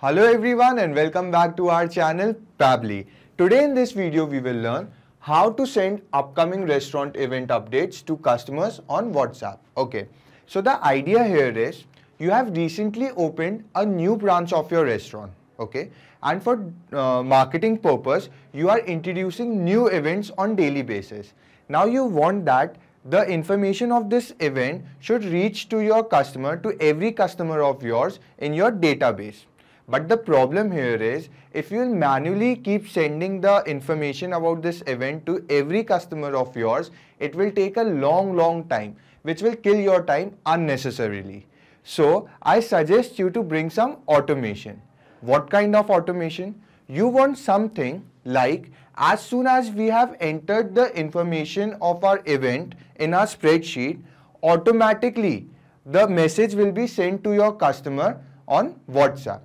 Hello everyone and welcome back to our channel Pabbly. Today in this video we will learn how to send upcoming restaurant event updates to customers on WhatsApp. Okay, so the idea here is you have recently opened a new branch of your restaurant. Okay, and for marketing purpose you are introducing new events on daily basis. Now you want that the information of this event should reach to your customer, to every customer of yours in your database. But the problem here is if you manually keep sending the information about this event to every customer of yours, it will take a long time, which will kill your time unnecessarily. So I suggest you to bring some automation. What kind of automation? You want something like as soon as we have entered the information of our event in our spreadsheet, automatically the message will be sent to your customer on WhatsApp.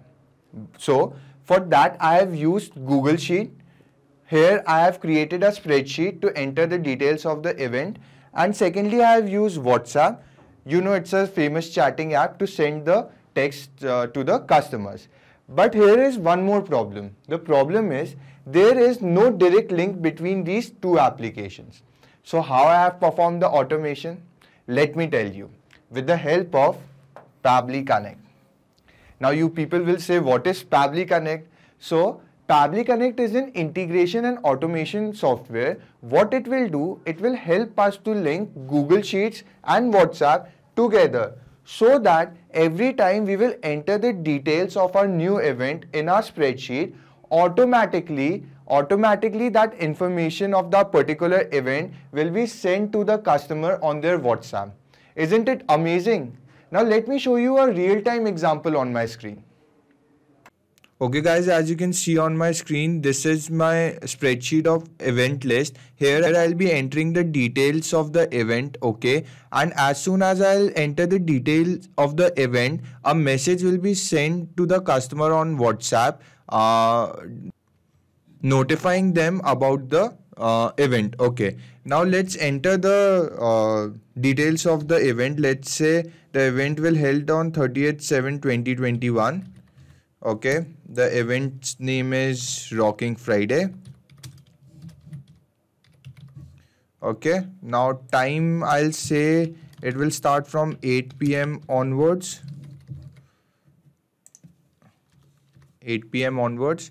So for that I have used Google Sheet. Here I have created a spreadsheet to enter the details of the event, and secondly I have used WhatsApp. You know, it's a famous chatting app to send the text to the customers. But here is one more problem. The problem is there is no direct link between these two applications. So how I have performed the automation? Let me tell you. With the help of Pabbly Connect. Now you people will say, what is Pabbly Connect? So Pabbly Connect is an integration and automation software. What it will do, it will help us to link Google Sheets and WhatsApp together, so that every time we will enter the details of our new event in our spreadsheet, automatically that information of the particular event will be sent to the customer on their WhatsApp. Isn't it amazing? Now let me show you a real-time example on my screen. Okay guys, as you can see on my screen, this is my spreadsheet of event list. Here I'll be entering the details of the event, okay? And as soon as I'll enter the details of the event, a message will be sent to the customer on WhatsApp, notifying them about the event. Okay, now let's enter the details of the event. Let's say the event will held on 30th/7/2021. Okay, the event's name is Rocking Friday. Okay, now time I'll say it will start from 8 p.m. onwards. 8 p.m. onwards.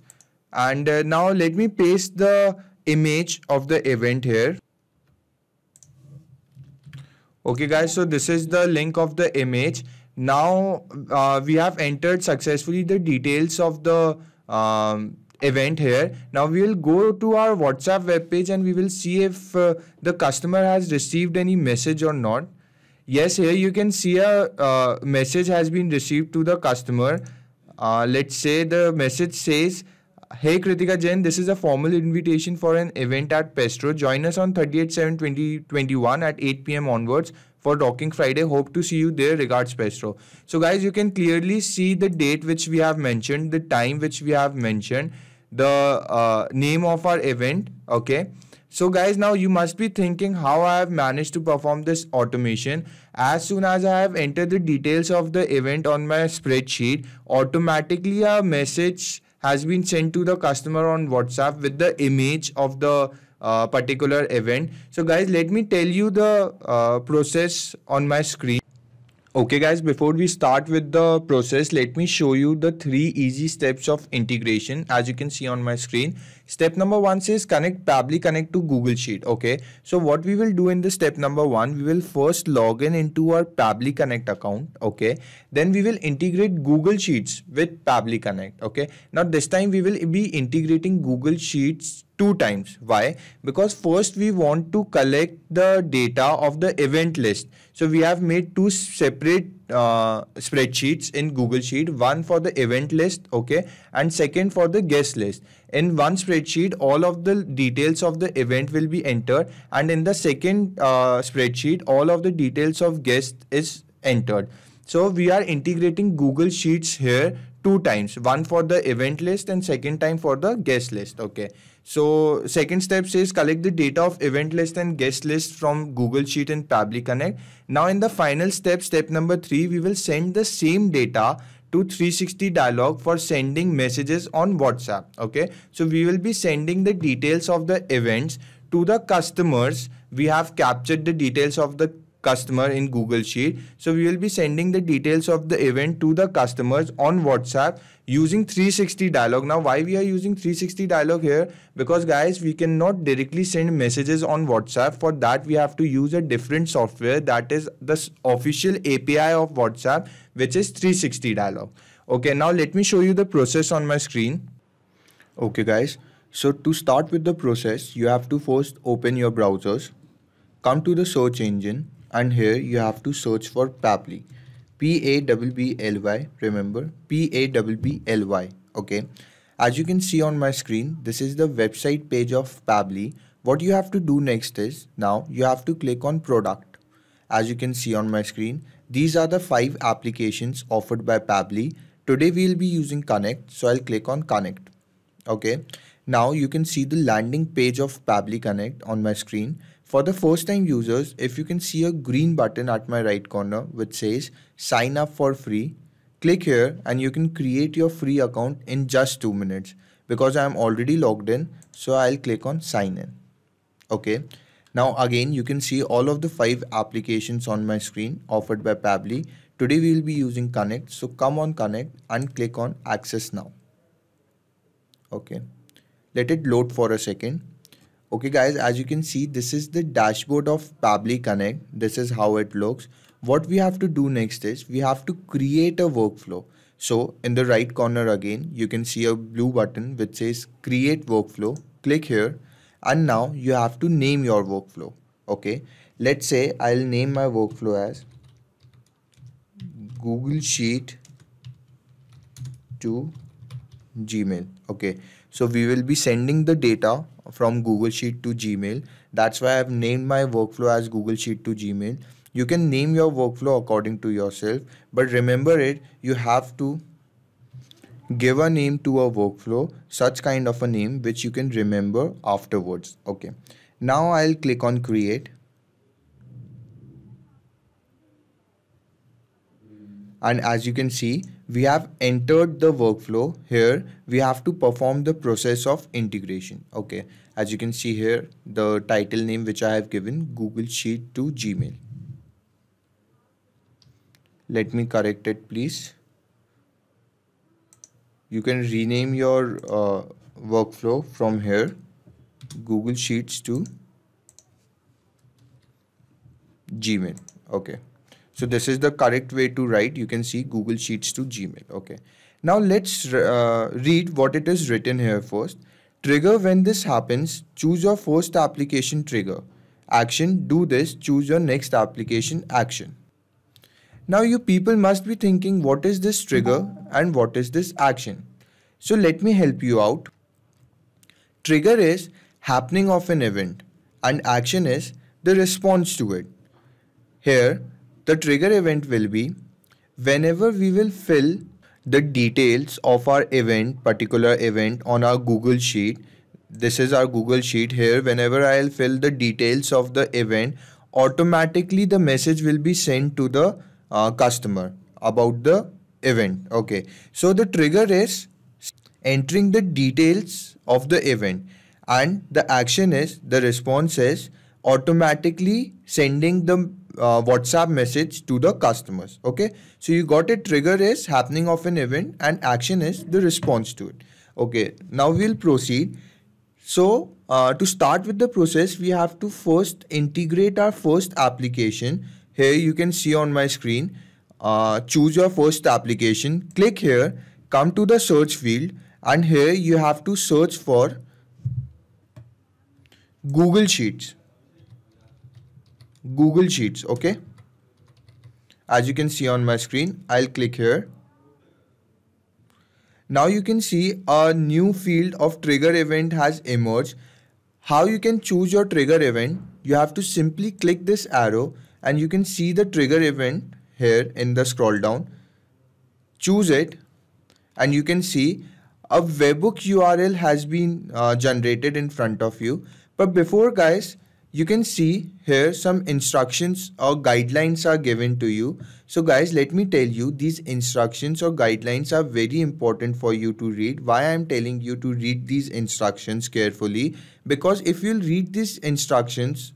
And now let me paste the image of the event here. Okay guys, so this is the link of the image. Now we have entered successfully the details of the event here. Now we will go to our WhatsApp webpage and we will see if the customer has received any message or not. Yes, here you can see a message has been received to the customer. Let's say the message says, "Hey Kritika Jain, this is a formal invitation for an event at Pestro. Join us on 30th/7/2021 at 8 p.m. onwards for Rocking Friday. Hope to see you there. Regards, Pestro." So guys, you can clearly see the date which we have mentioned, the time which we have mentioned, the name of our event. Okay. So guys, now you must be thinking how I have managed to perform this automation. As soon as I have entered the details of the event on my spreadsheet, automatically a message has been sent to the customer on WhatsApp with the image of the particular event. So guys, let me tell you the process on my screen. Okay guys, before we start with the process, let me show you the 3 easy steps of integration. As you can see on my screen, step number 1 says connect Pabbly Connect to Google Sheet. Okay, so what we will do in the step number 1, we will first log in into our Pabbly Connect account. Okay, then we will integrate Google Sheets with Pabbly Connect. Okay, now this time we will be integrating Google Sheets 2 times. Why? Because first we want to collect the data of the event list. So we have made 2 separate spreadsheets in Google Sheet, one for the event list, okay, and second for the guest list. In one spreadsheet, all of the details of the event will be entered, and in the second spreadsheet, all of the details of guest is entered. So we are integrating Google Sheets here 2 times, one for the event list and second time for the guest list. Okay, so second step says collect the data of event list and guest list from Google Sheet and Pabbly Connect. Now in the final step, step number 3, we will send the same data to 360 dialog for sending messages on WhatsApp. Okay, so we will be sending the details of the events to the customers. We have captured the details of the customer in Google Sheet. So we will be sending the details of the event to the customers on WhatsApp using 360 dialog. Now why we are using 360 dialog here? Because guys, we cannot directly send messages on WhatsApp. For that we have to use a different software, that is the official API of WhatsApp, which is 360 dialog. Okay, now let me show you the process on my screen. Okay guys, so to start with the process, you have to first open your browsers, come to the search engine, and here you have to search for Pabbly. Pabbly, remember, Pabbly. Okay, as you can see on my screen, this is the website page of Pabbly. What you have to do next is, now you have to click on product. As you can see on my screen, these are the 5 applications offered by Pabbly. Today we will be using Connect, so I'll click on Connect. Okay, now you can see the landing page of Pabbly Connect on my screen. For the first time users, if you can see a green button at my right corner which says sign up for free, click here and you can create your free account in just 2 minutes. Because I am already logged in, so I'll click on sign in. Okay, now again you can see all of the 5 applications on my screen offered by Pabbly. Today we will be using Connect, so come on Connect and click on access now. Okay, let it load for a second. Okay guys, as you can see, this is the dashboard of Pabbly Connect. This is how it looks. What we have to do next is we have to create a workflow. So in the right corner again, you can see a blue button which says create workflow. Click here and now you have to name your workflow. Okay, let's say I'll name my workflow as Google Sheet to Gmail. Okay, so we will be sending the data from Google Sheet to Gmail. That's why I've named my workflow as Google Sheet to Gmail. You can name your workflow according to yourself, but remember it, you have to give a name to a workflow, such kind of a name which you can remember afterwards. Okay, now I'll click on create. And as you can see, we have entered the workflow. Here we have to perform the process of integration. Okay, as you can see here, the title name which I have given, Google Sheet to Gmail. Let me correct it please. You can rename your workflow from here, Google Sheets to Gmail. Okay, so this is the correct way to write. You can see Google Sheets to Gmail. Okay, now let's read what it is written here first. Trigger: when this happens, choose your first application trigger. Action: do this, choose your next application action. Now you people must be thinking, what is this trigger and what is this action? So let me help you out. Trigger is happening of an event and action is the response to it. Here the trigger event will be whenever we will fill the details of our event, particular event on our Google Sheet. This is our Google Sheet. Here whenever I'll fill the details of the event, automatically the message will be sent to the customer about the event. Okay, so the trigger is entering the details of the event and the action is, the response is automatically sending the WhatsApp message to the customers. Okay, so you got it. Trigger is happening of an event and action is the response to it. Okay, now we'll proceed. So to start with the process, we have to first integrate our first application. Here you can see on my screen, choose your first application, click here, come to the search field and here you have to search for Google Sheets. Google Sheets. Okay, as you can see on my screen, I'll click here. Now you can see a new field of trigger event has emerged. How you can choose your trigger event? You have to simply click this arrow and you can see the trigger event here in the scroll down. Choose it and you can see a webhook URL has been generated in front of you. But before guys, you can see here some instructions or guidelines are given to you. So guys, let me tell you, these instructions or guidelines are very important for you to read. Why I am telling you to read these instructions carefully? Because if you'll read these instructions,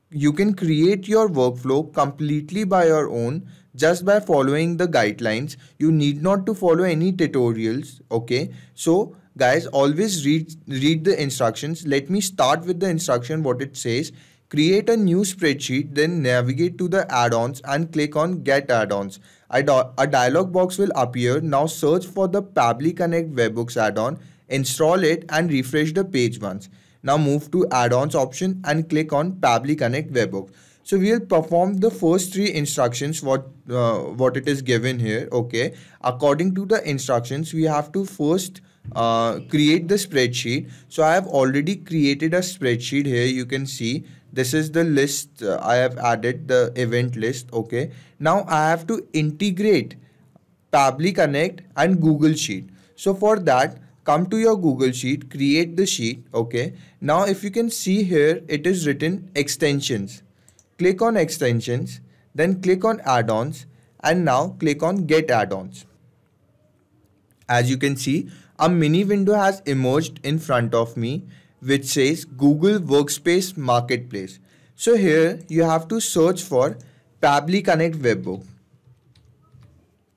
you can create your workflow completely by your own just by following the guidelines. You need not to follow any tutorials. Okay, so guys, always read the instructions. Let me start with the instruction. What it says: create a new spreadsheet, then navigate to the add-ons and click on get add-ons. A dialog box will appear. Now search for the Pabbly Connect webhooks add-on, install it and refresh the page once. Now move to add-ons option and click on Pabbly Connect webhook. So we will perform the first three instructions what it is given here. Okay, according to the instructions, we have to first create the spreadsheet. So I have already created a spreadsheet here. You can see this is the list. I have added the event list. Okay, now I have to integrate Pabbly Connect and Google Sheet. So for that, come to your Google Sheet, create the sheet. Okay, now if you can see here, it is written extensions. Click on extensions, then click on add-ons, and now click on get add-ons. As you can see, a mini window has emerged in front of me which says Google Workspace Marketplace. So here you have to search for Pabbly Connect webhook.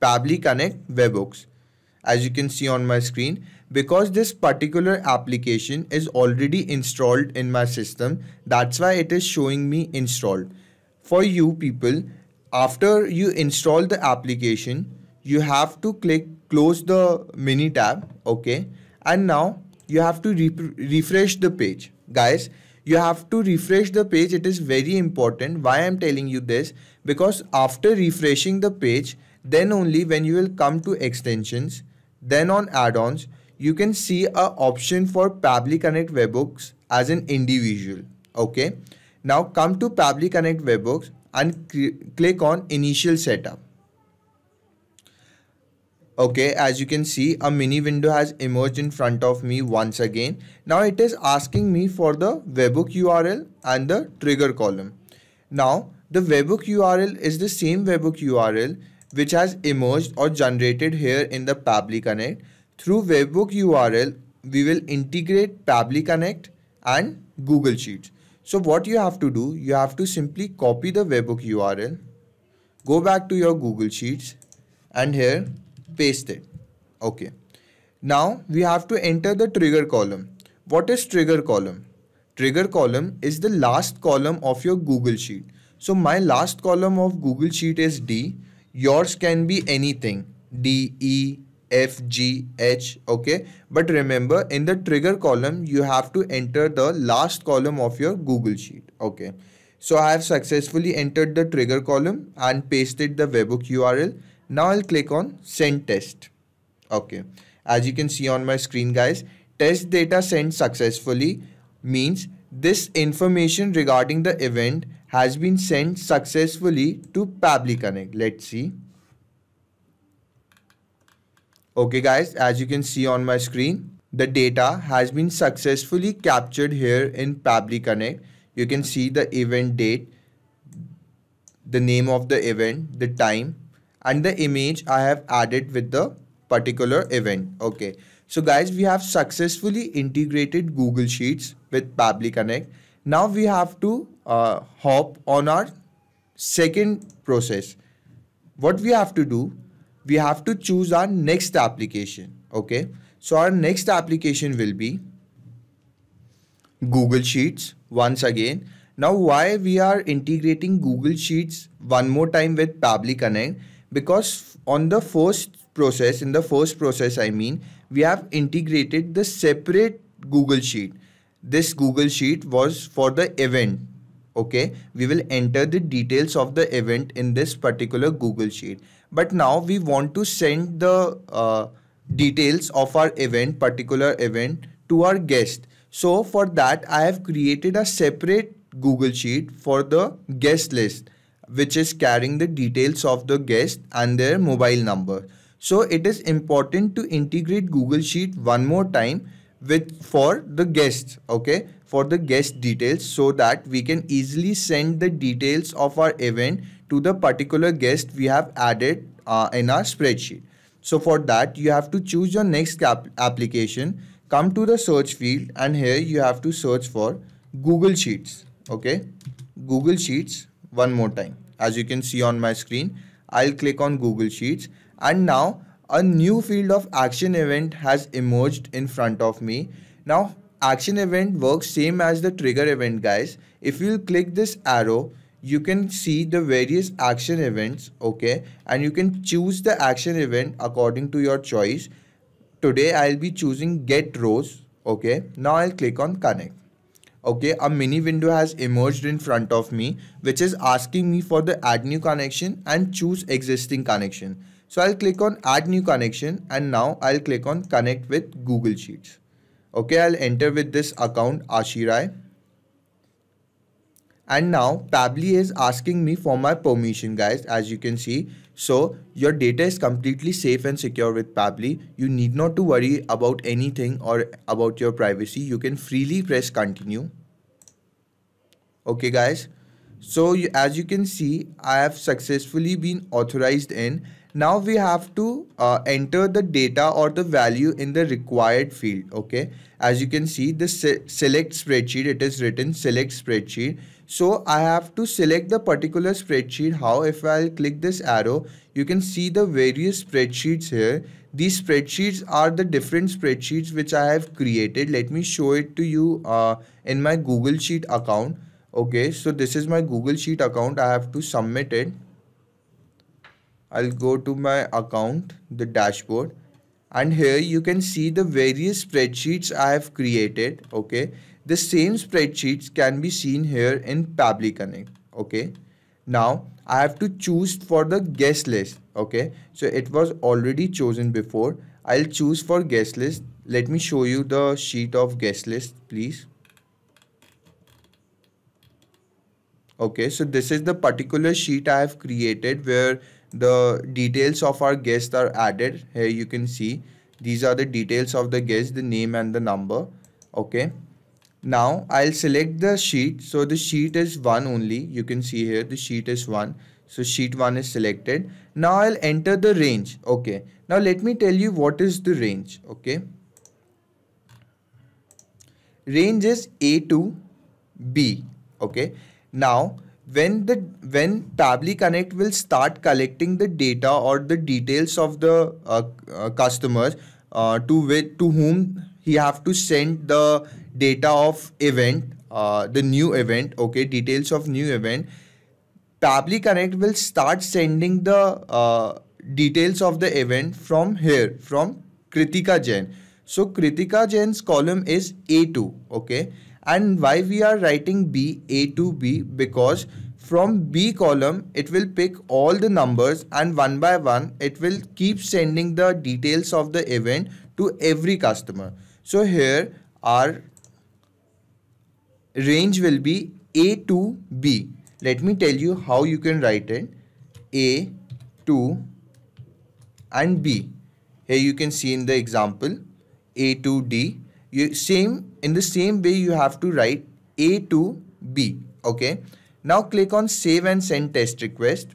Pabbly Connect webhooks. As you can see on my screen, because this particular application is already installed in my system, that's why it is showing me installed. For you people, after you install the application, you have to close the mini tab. Okay, and now you have to refresh the page. Guys, you have to refresh the page. It is very important. Why I am telling you this? Because after refreshing the page, then only when you will come to extensions, then on add-ons, you can see a option for Pabbly Connect webhooks as an individual. Okay, now come to Pabbly Connect webhooks and click on initial setup. Okay, as you can see, a mini window has emerged in front of me once again. Now it is asking me for the webhook URL and the trigger column. Now the webhook URL is the same webhook URL which has emerged or generated here in the Pabbly Connect. Through webhook URL, we will integrate Pabbly Connect and Google Sheets. So what you have to do, you have to simply copy the webhook URL, go back to your Google Sheets and here paste it. Okay. Now we have to enter the trigger column. What is trigger column? Trigger column is the last column of your Google Sheet. So my last column of Google Sheet is D. Yours can be anything, D, E, F, G, H. Okay, but remember, in the trigger column you have to enter the last column of your Google Sheet. Okay, so I have successfully entered the trigger column and pasted the webhook URL. Now I'll click on send test. Okay, as you can see on my screen, guys, test data sent successfully means this information regarding the event has been sent successfully to Pabbly Connect. Let's see. Okay guys, as you can see on my screen, the data has been successfully captured here in Pabbly Connect. You can see the event date, the name of the event, the time, and the image I have added with the particular event. Okay, so guys, we have successfully integrated Google Sheets with Pabbly Connect. Now we have to hop on our second process. What we have to do, we have to choose our next application. Okay, so our next application will be Google Sheets once again. Now why we are integrating Google Sheets one more time with Pabbly Connect? Because on the first process, I mean, we have integrated the separate Google Sheet. This Google Sheet was for the event. Okay, we will enter the details of the event in this particular Google Sheet. But now we want to send the details of our event, particular event, to our guest. So for that, I have created a separate Google Sheet for the guest list, which is carrying the details of the guest and their mobile number. So it is important to integrate Google Sheet one more time for the guests, okay, for the guest details, so that we can easily send the details of our event to the particular guest we have added in our spreadsheet. So for that, you have to choose your next application, come to the search field, and here you have to search for Google Sheets. Okay, Google Sheets one more time. As you can see on my screen, I'll click on Google Sheets, and now a new field of action event has emerged in front of me. Now, action event works same as the trigger event, guys. If you click this arrow, you can see the various action events, okay, and you can choose the action event according to your choice. Today I'll be choosing get rows. Okay, now I'll click on connect. Okay, a mini window has emerged in front of me, which is asking me for the add new connection and choose existing connection. So I'll click on add new connection, and now I'll click on connect with Google Sheets. Okay, I'll enter with this account Ashirai. And now Pabbly is asking me for my permission, guys, as you can see. So your data is completely safe and secure with Pabbly. You need not to worry about anything or about your privacy. You can freely press continue. Okay, guys. So as you can see, I have successfully been authorized in. Now we have to enter the data or the value in the required field. Okay, as you can see, the select spreadsheet, it is written select spreadsheet. So I have to select the particular spreadsheet. How? If I'll click this arrow, you can see the various spreadsheets here. These spreadsheets are the different spreadsheets which I have created. Let me show it to you in my Google Sheet account. Okay, so this is my Google Sheet account. I have to submit it. I'll go to my account, the dashboard, and here you can see the various spreadsheets I have created. Okay, the same spreadsheets can be seen here in Pabbly Connect. Okay, now I have to choose for the guest list. Okay, so it was already chosen before. I'll choose for guest list. Let me show you the sheet of guest list, please. Okay, so this is the particular sheet I have created where the details of our guests are added. Here you can see these are the details of the guest, the name and the number. Okay, now I'll select the sheet. So the sheet is 1 only. You can see here the sheet is 1. So sheet 1 is selected. Now I'll enter the range. Okay, now let me tell you what is the range. Okay, range is A to B. Okay, now when Pabbly Connect will start collecting the data or the details of the customers to whom he have to send the data of event, the new event, okay, details of new event, Pabbly Connect will start sending the details of the event from here, from Kritika Jain. So Kritika Jain's column is A2, okay. And why we are writing B, A to B? Because from B column, it will pick all the numbers and one by one, it will keep sending the details of the event to every customer. So here our range will be A to B. Let me tell you how you can write it. A, 2 and B. Here you can see in the example A to D. In the same way you have to write A to B. Okay. Now click on save and send test request,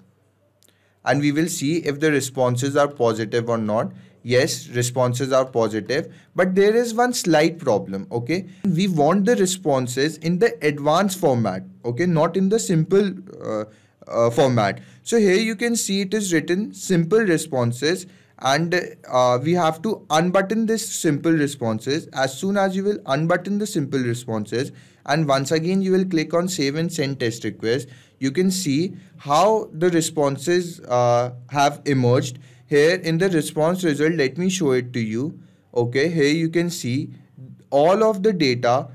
and we will see if the responses are positive or not. Yes, responses are positive, but there is one slight problem. Okay, we want the responses in the advanced format. Okay, not in the simple format. So here you can see it is written simple responses, and we have to unbutton this simple responses. As soon as you will unbutton the simple responses, and once again you will click on save and send test request, you can see how the responses have emerged. Here in the response result, let me show it to you. Okay, here you can see all of the data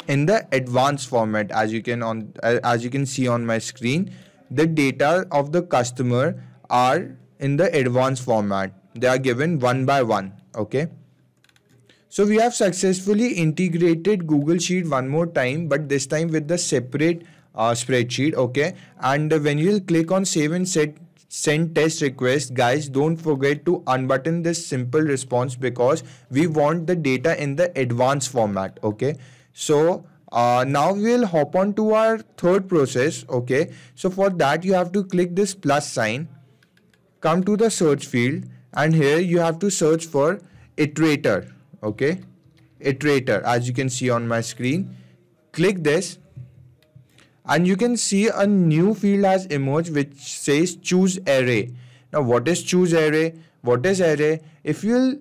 in the advanced format. As you can see on my screen, the data of the customer are in the advanced format. They are given one by one. Okay, so we have successfully integrated Google Sheet one more time, but this time with the separate spreadsheet. Okay, and when you will click on save and send test request, guys, don't forget to unbutton this simple response because we want the data in the advanced format. Okay, so now we'll hop on to our third process. Okay, so for that you have to click this plus sign, come to the search field, and here you have to search for iterator. Okay, iterator, as you can see on my screen. Click this and you can see a new field has emerged which says choose array. Now what is choose array? What is array? If you'll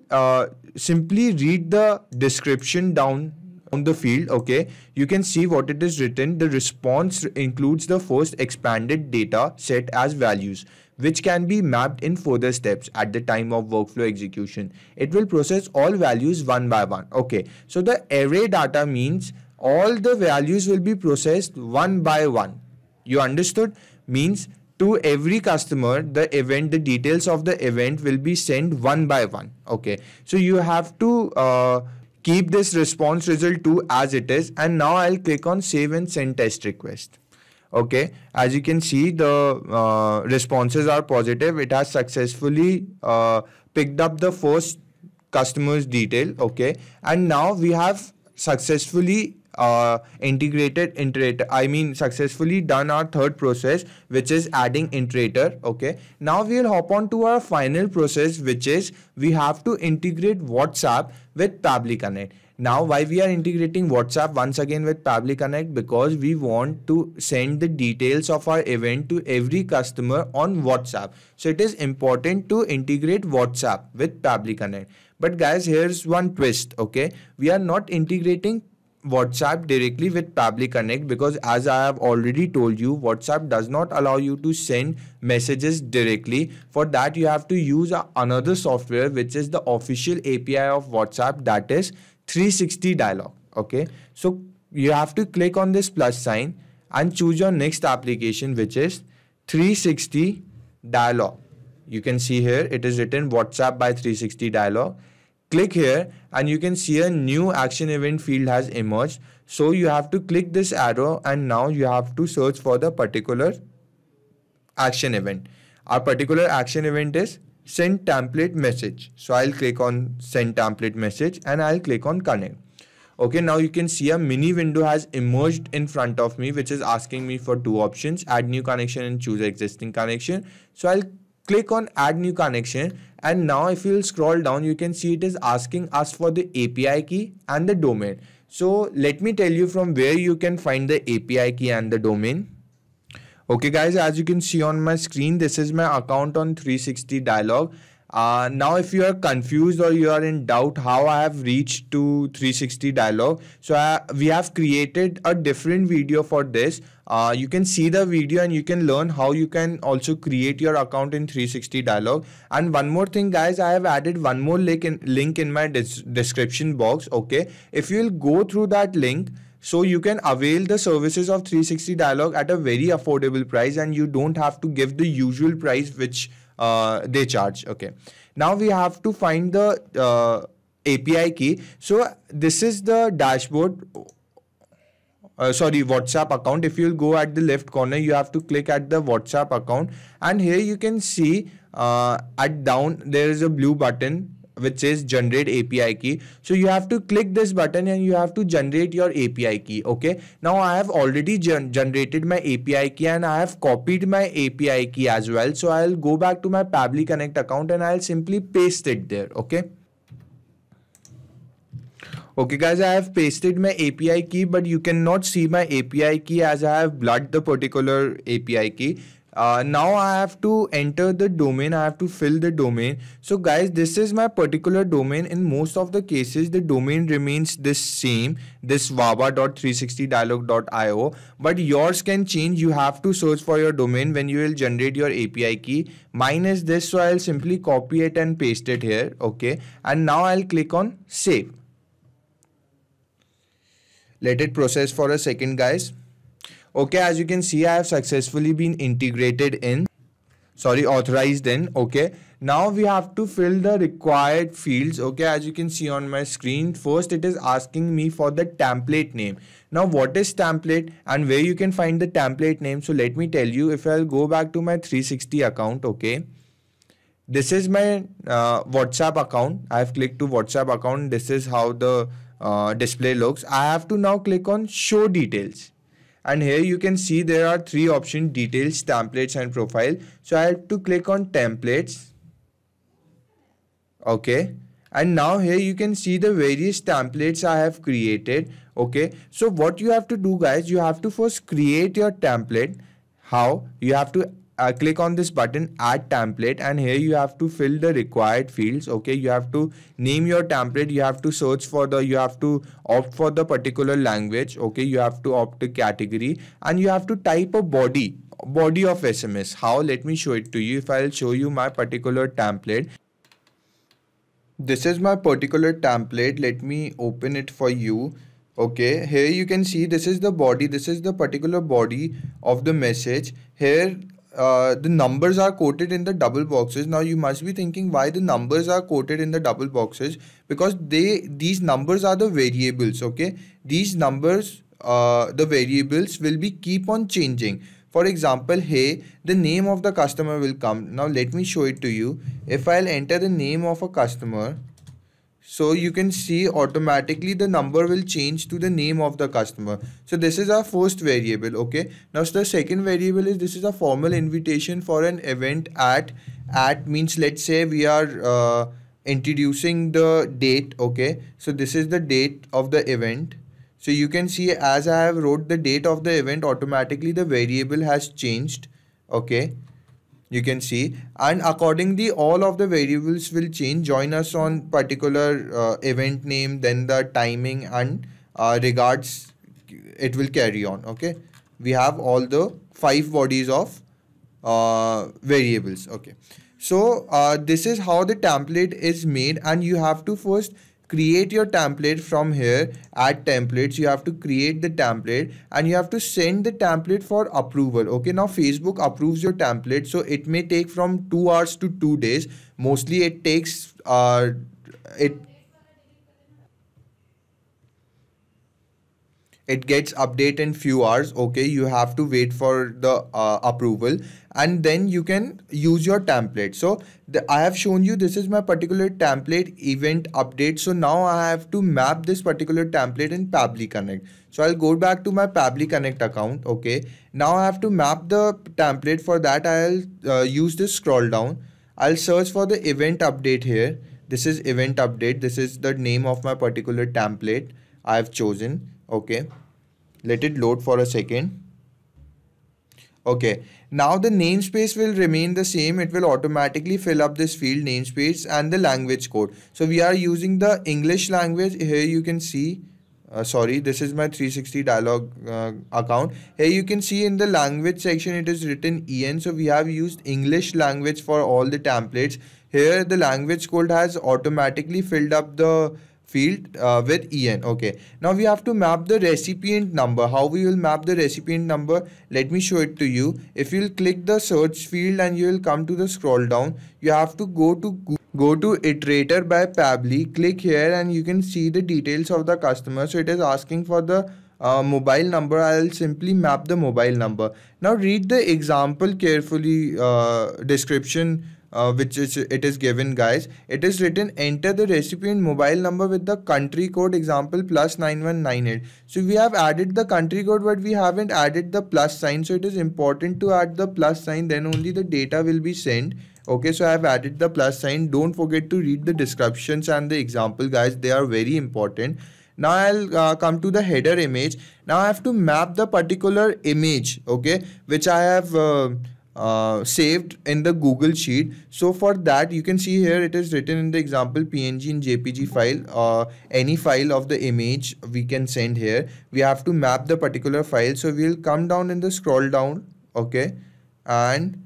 simply read the description down on the field, okay, you can see what it is written. The response includes the first expanded data set as values, which can be mapped in further steps at the time of workflow execution. It will process all values one by one. Okay, so the array data means all the values will be processed one by one. You understood? Means to every customer, the event, the details of the event will be sent one by one. Okay, so you have to keep this response result 2 as it is. And now I'll click on save and send test request. Okay, as you can see, the responses are positive. It has successfully picked up the first customer's detail. Okay, and now we have successfully successfully done our third process, which is adding iterator. Okay, now we'll hop on to our final process, which is we have to integrate WhatsApp with Pabbly Connect. Now, why we are integrating WhatsApp once again with Pabbly Connect? Because we want to send the details of our event to every customer on WhatsApp. So it is important to integrate WhatsApp with Pabbly Connect. But guys, here's one twist. Okay, we are not integrating WhatsApp directly with Pabbly Connect because, as I have already told you, WhatsApp does not allow you to send messages directly. For that, you have to use another software, which is the official API of WhatsApp, that is 360 Dialog. Okay, so you have to click on this plus sign and choose your next application, which is 360 Dialog. You can see here it is written WhatsApp by 360 Dialog. Click here and you can see a new action event field has emerged. So you have to click this arrow and now you have to search for the particular action event. Our particular action event is send template message. So I'll click on send template message and I'll click on connect. Okay, now you can see a mini window has emerged in front of me, which is asking me for two options: add new connection and choose existing connection. So I'll click on add new connection, and now if you'll scroll down, you can see it is asking us for the API key and the domain. So let me tell you from where you can find the API key and the domain. Okay guys, as you can see on my screen, this is my account on 360 Dialog. Now if you are confused or you are in doubt how I have reached to 360 Dialog, so we have created a different video for this. You can see the video and you can learn how you can also create your account in 360 Dialog. And one more thing guys, I have added one more link in my description box. Okay, if you will go through that link, so you can avail the services of 360 Dialog at a very affordable price, and you don't have to give the usual price which they charge. Okay, now we have to find the API key. So this is the dashboard, WhatsApp account. If you'll go at the left corner, you have to click at the WhatsApp account, and here you can see at down there is a blue button which says generate API key. So you have to click this button and you have to generate your API key. Okay, now I have already generated my API key and I have copied my API key as well. So I'll go back to my Pabbly Connect account and I'll simply paste it there. Okay guys, I have pasted my API key, but you cannot see my API key as I have blurred the particular API key. Now I have to enter the domain. I have to fill the domain. So guys, this is my particular domain. In most of the cases, the domain remains the same, this wawa.360dialog.io, but yours can change. You have to search for your domain when you will generate your API key. Mine is this, so I'll simply copy it and paste it here. Okay, and now I'll click on save. Let it process for a second guys. Okay, as you can see, I have successfully been integrated in. sorry, authorized in. Okay, now we have to fill the required fields. Okay, as you can see on my screen, first it is asking me for the template name. Now what is template and where you can find the template name? So let me tell you. If I'll go back to my 360 account, okay, this is my WhatsApp account. I have clicked to WhatsApp account. This is how the display looks. I have to now click on show details, and here you can see there are three options: details, templates and profile. So I have to click on templates. Okay, and now here you can see the various templates I have created. Okay, so what you have to do, guys, you have to first create your template. How? You have to click on this button, add template, and here you have to fill the required fields. Okay, you have to name your template. You have to search for the, you have to opt for the particular language. Okay, you have to opt a category, and you have to type a body of SMS. How? Let me show it to you. If I'll show you my particular template, this is my particular template. Let me open it for you. Okay, here you can see this is the body. This is the particular body of the message. Here the numbers are quoted in the double boxes. Now you must be thinking why the numbers are quoted in the double boxes, because these numbers are the variables. Okay, these numbers, the variables will be keep on changing. For example, hey, the name of the customer will come. Now let me show it to you. If I'll enter the name of a customer, so you can see automatically the number will change to the name of the customer. So this is our first variable. Okay, now the second variable is, this is a formal invitation for an event at means, let's say we are introducing the date. Okay, so this is the date of the event. So you can see, as I have wrote the date of the event, automatically the variable has changed. Okay, you can see, and accordingly all of the variables will change. Join us on particular event name, then the timing, and regards, it will carry on. Okay, we have all the 5 bodies of variables. Okay, so this is how the template is made, and you have to first create your template from here. Add templates, you have to create the template, and you have to send the template for approval. Okay, now Facebook approves your template, so it may take from 2 hours to 2 days. Mostly it takes it gets update in few hours. Okay, you have to wait for the approval, and then you can use your template. So I have shown you, this is my particular template event update. So now I have to map this particular template in Pabbly Connect. So I'll go back to my Pabbly Connect account. Okay, now I have to map the template. For that I'll use this scroll down. I'll search for the event update here. This is event update. This is the name of my particular template I have chosen. Okay, let it load for a second. Okay, now the namespace will remain the same. It will automatically fill up this field namespace and the language code. So we are using the English language. Here you can see, sorry, this is my 360 dialog account. Here you can see in the language section it is written EN. So we have used English language for all the templates. Here the language code has automatically filled up the field with EN. Okay, now we have to map the recipient number. How we will map the recipient number? Let me show it to you. If you'll click the search field and you will come to the scroll down, you have to go to Iterator by Pabbly. Click here and you can see the details of the customer. So it is asking for the mobile number. I'll simply map the mobile number. Now read the example carefully, description which it is given, guys. It is written, enter the recipient mobile number with the country code, example +9198. So we have added the country code, but we haven't added the plus sign. So it is important to add the plus sign, then only the data will be sent. Okay, so I have added the plus sign. Don't forget to read the descriptions and the example, guys. They are very important. Now I'll come to the header image. Now I have to map the particular image, okay, which I have saved in the Google Sheet. So for that, you can see here it is written in the example PNG and JPG file. Any file of the image we can send here. We have to map the particular file. So we'll come down in the scroll down, okay, and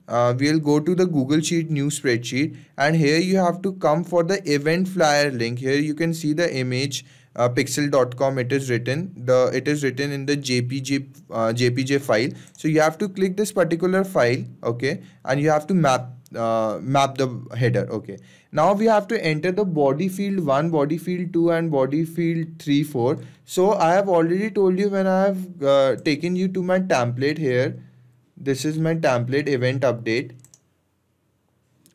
we'll go to the Google Sheet new spreadsheet, and here you have to come for the event flyer link. Here you can see the image pixel.com it is written. It is written in the JPG file. So you have to click this particular file, okay, and you have to map the header. Okay, now we have to enter the body field 1, body field 2 and body field 3, 4. So I have already told you when I have taken you to my template here. This is my template event update.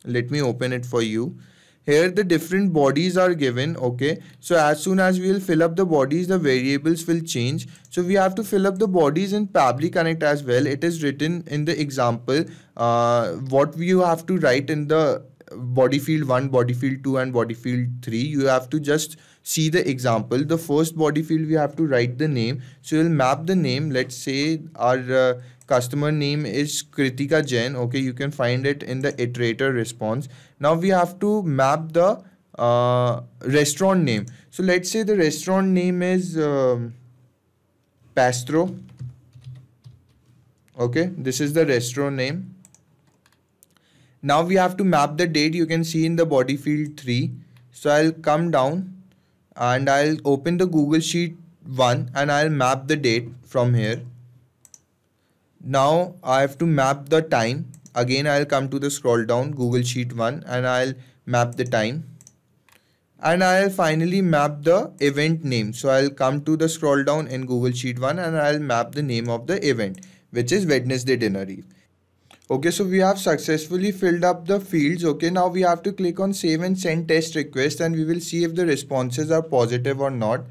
Let me open it for you. Here the different bodies are given. Okay, so as soon as we will fill up the bodies, the variables will change. So we have to fill up the bodies in Pabbly Connect as well. It is written in the example what you have to write in the body field 1, body field 2 and body field 3. You have to just see the example. The first body field we have to write the name. So we'll map the name. Let's say our customer name is Kritika Jain. Okay, you can find it in the iterator response. Now we have to map the restaurant name. So let's say the restaurant name is Pastro. Okay, this is the restaurant name. Now we have to map the date. You can see in the body field 3. So I'll come down and I'll open the Google Sheet 1 and I'll map the date from here. Now I have to map the time. Again I'll come to the scroll down Google Sheet 1 and I'll map the time. And I'll finally map the event name. So I'll come to the scroll down in Google Sheet 1 and I'll map the name of the event, which is Wednesday Dinner Eve. Okay, so we have successfully filled up the fields. Okay, now we have to click on save and send test request and we will see if the responses are positive or not.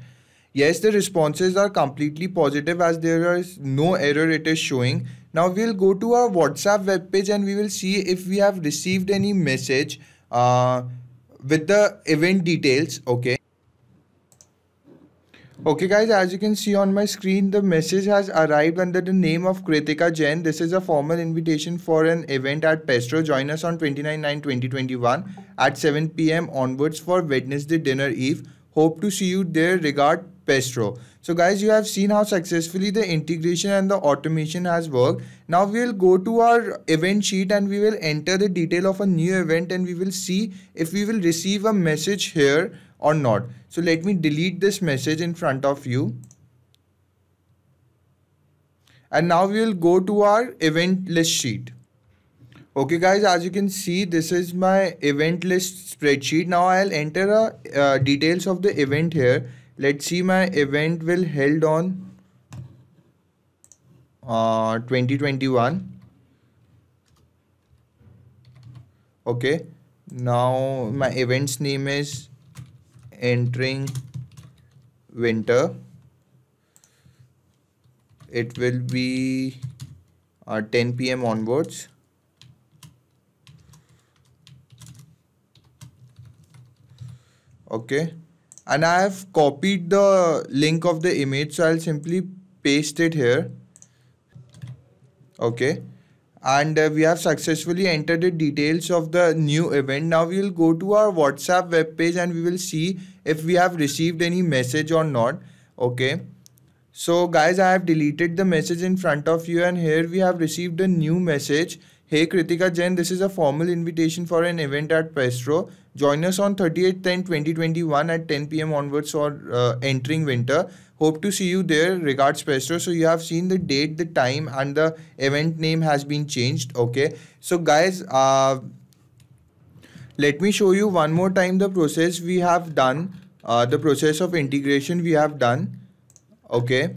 Yes, the responses are completely positive as there is no error it is showing. Now we'll go to our WhatsApp web page and we will see if we have received any message with the event details. Okay. Okay guys, as you can see on my screen, the message has arrived under the name of Kritika Jain. This is a formal invitation for an event at Pastro. Join us on 29/9/2021 at 7 p.m. onwards for Wednesday Dinner Eve. Hope to see you there. Regard, Pastro. So guys, you have seen how successfully the integration and the automation has worked. Now we will go to our event sheet and we will enter the detail of a new event and we will see if we will receive a message here or not. So let me delete this message in front of you. And now we will go to our event list sheet. Okay guys, as you can see, this is my event list spreadsheet. Now I'll enter details of the event here. Let's see, my event will held on 2021. Okay, now my event's name is Entering Winter. It will be 10 p.m. onwards. Okay, and I have copied the link of the image, so I'll simply paste it here. Okay, and we have successfully entered the details of the new event. Now we will go to our WhatsApp web page and we will see if we have received any message or not. Okay, so guys, I have deleted the message in front of you and here we have received a new message. Hey Kritika Jain, this is a formal invitation for an event at Pastro. Join us on 30/10/2021 at 10 p.m. onwards for Entering Winter. Hope to see you there. Regards, Pastro. So you have seen the date, the time and the event name has been changed. Okay. So guys, let me show you one more time the process we have done. The process of integration we have done. Okay.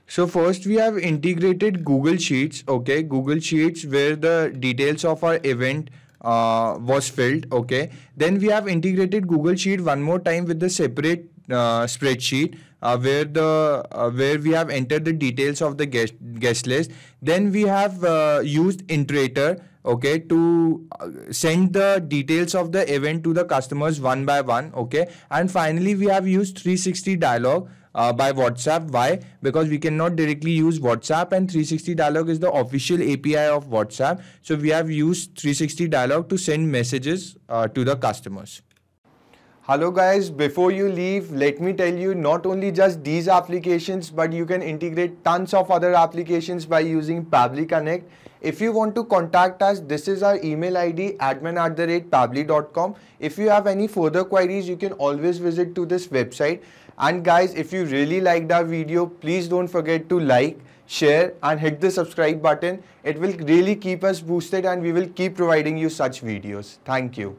So first we have integrated Google Sheets. Okay, Google Sheets where the details of our event was filled. Okay, then we have integrated Google Sheet one more time with the separate spreadsheet where we have entered the details of the guest list. Then we have used Iterator, okay, to send the details of the event to the customers one by one. Okay, and finally we have used 360 dialog by WhatsApp. Why? Because we cannot directly use WhatsApp and 360 dialog is the official API of WhatsApp. So we have used 360 dialog to send messages to the customers. Hello guys, before you leave, let me tell you not only just these applications, but you can integrate tons of other applications by using Pabbly Connect. If you want to contact us, this is our email ID admin@pabbly.com. If you have any further queries, you can always visit to this website. And guys, if you really liked our video, please don't forget to like, share and hit the subscribe button. It will really keep us boosted and we will keep providing you such videos. Thank you.